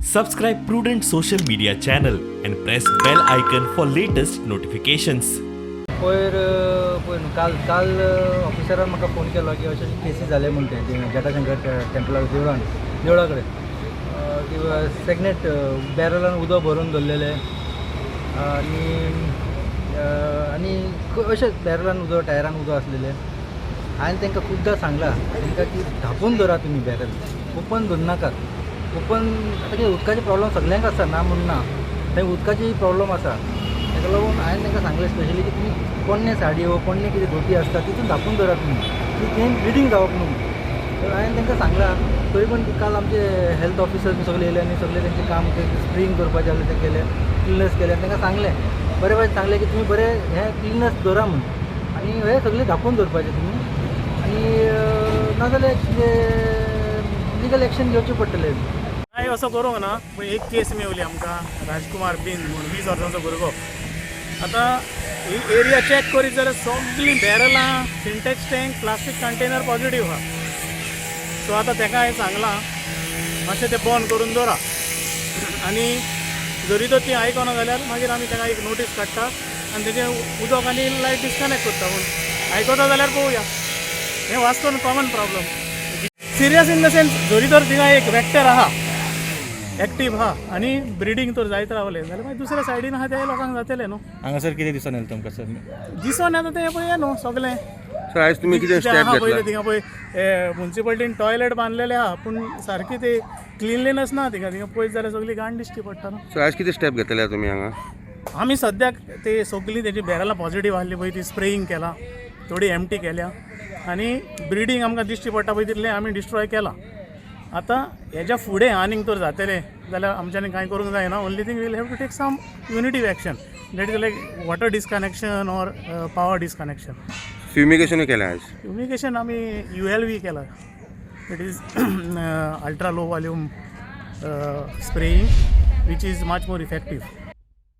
Subscribe Prudent social media channel and press bell icon for latest notifications. पयर काल ऑफिसरान म्हाका phone केलो की अशें केसी जाले म्हणटे जटाशंकर टेम्पला देवळा कडेन की स्टॅग्नेट बॅरलान उदक भरून दवरलेले आनी अशेंच बॅरलान उदक टायरान उदक आसलेलें. हांवें तांकां खूबदां सांगलां तांकां की धापून दवरा तुमी बॅरल, ओपन दवर नाकात. ओपन आतां कितें उदकाची प्रॉब्लम सगळ्यांक आसा ना म्हूण ना, थंय उदकाची प्रॉब्लम आसा. ताका लागून हांवें तांकां सांगलें स्पेशली की तुमी पोन्ने साडयो पोन्ने कितें धोती आसता तितून धापून दवरा तुमी, की तें ब्लिडींग जावप न्हू. तर हांवें तांकां सांगलां. तरी पण काल आमचे हेल्थ ऑफिसर बी सगळे येयले आनी सगळे तेंचें काम स्प्रेइंग करपाचें आसलें तें केलें, क्लिनस केलें. तांकां सांगलें बरें भाशेन सांगलें की तुमी बरें हें क्लिनस दवरा म्हूण, आनी हें सगळें धापून दवरपाचें तुमी. आनी नाजाल्यार कितें लिगल एक्शन घेवचें पडटलें. काय असं करूंक ना. पण एक केस मेवली आमकां राजकुमार बीन म्हणून 20 वर्सांचो भुरगो. आतां ही एरिया चॅक करीत जाल्यार सगळीं बॅरलां, Sintex tank, plastic container positive आहा. सो आतां ताका हांवें सांगलां मातशें तें बंद करून दवरा. आनी जरी तर ती आयकना जाल्यार मागीर आमी ताका एक नोटीस काडटा आनी तेजें उदक आनी लायट डिस्कनेक्ट करता. पूण आयकता जाल्यार पळोवया. हें वास्तवन common problem. Serious in the sense जरी तर थिंगा एक वॅक्टर आहा एक्टीव आहा आनी ब्रिडींग तर जायत रावलें जाल्यार मागीर दुसऱ्या सायडीन आहा त्या लोकांक जातलें न्हू. हांगासर कितें दिसून येलें तुमकां सर? दिसून येता तें पळय न्हू सगळें. सर आयज तुमी कितें स्टेप पळय घेतला? थिंगा पळय म्युन्सिपाल्टीन टॉयलेट बांदलेले आहा पूण सारकी ते क्लिनलीनस ना थिंगा. थिंगा पळयत जाल्यार सगळी घाण दिश्टी पडटा न्हू. सर आयज कितें स्टेप घेतले तुमी हांगा? आमी सद्याक ते सगळीं तेजी बॅरलां पॉझिटिव्ह आहली पळय ती स्प्रेइंग केलां, थोडी एम्प्टी केल्या आनी ब्रिडींग आमकां दिश्टी पडटा पळय तितलें आमी डिस्ट्रॉय केलां. आतां हेज्या फुडें आनीक तर जातलें जाल्यार आमच्यांनी कांय करूंक जायना. Only thing we'll have to take some punitive action, that is like water disconnection or power disconnection. फ्युमिगेशनूय केलें आयज? फ्युमिगेशन आमी ULV केला. It is ultra low volume spraying which is much more effective.